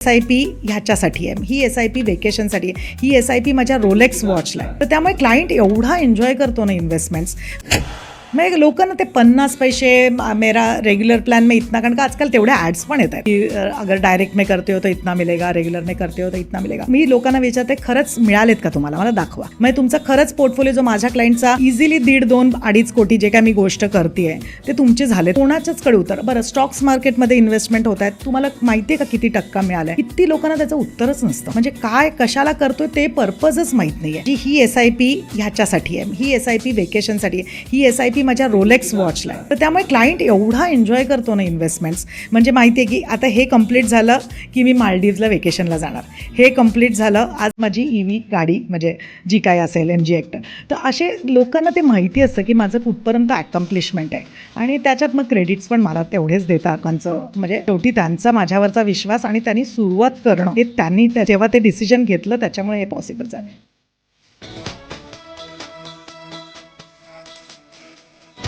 SIP ह्याच्यासाठी आहे, ही SIP वेकेशनसाठी आहे, ही SIP माझ्या रोलेक्स वॉचला आहे. तर त्यामुळे क्लायंट एवढा एन्जॉय करतो ना इन्व्हेस्टमेंट्स. मग लोकांना ते 50 पैसे मेरा रेगुलर प्लान में इतना, कारण का आजकाल तेवढ्या ॲड्स पण येत आहेत की अगर डायरेक्ट में करते हो तो इतना मिलेगा, रेग्युलर में करते हो तो इतना मिलेगा. मी लोकांना विचारते खरंच मिळालेत का तुम्हाला, मला दाखवा. मग तुमचा खरंच पोर्टफोलिओ जो माझ्या क्लायंटचा इझिली 1.5-2-2.5 कोटी जे काय मी गोष्ट करते ते तुमचे झाले. कोणाच्याच कडे उत्तर. बरं, स्टॉक्स मार्केटमध्ये इन्व्हेस्टमेंट होत आहेत, तुम्हाला माहिती आहे का किती टक्का मिळालाय? किती लोकांना त्याचं उत्तरच नसतं. म्हणजे काय कशाला करतोय ते पर्पजच माहित नाहीये. ही SIP ह्याच्यासाठी आहे, ही SIP वेकेशनसाठी आहे, ही SIP माझ्या रोलेक्स वॉचला आहे. तर त्यामुळे क्लायंट एवढा एन्जॉय करतो ना इन्व्हेस्टमेंट्स. म्हणजे माहिती आहे की आता हे कम्प्लीट झालं की मी मालदीव्सला वेकेशनला जाणार, हे कम्प्लीट झालं आज माझी EV गाडी म्हणजे जी काय असेल MG हेक्टर. तर असे लोकांना ते माहिती असतं की माझं कुठपर्यंत अकम्प्लिशमेंट आहे आणि त्याच्यात मग क्रेडिट्स पण मला तेवढेच देतात. त्यांचं म्हणजे शेवटी त्यांचा माझ्यावरचा विश्वास आणि त्यांनी सुरुवात करणं हे त्यांनी जेव्हा ते डिसिजन घेतलं त्याच्यामुळे हे पॉसिबल झालं.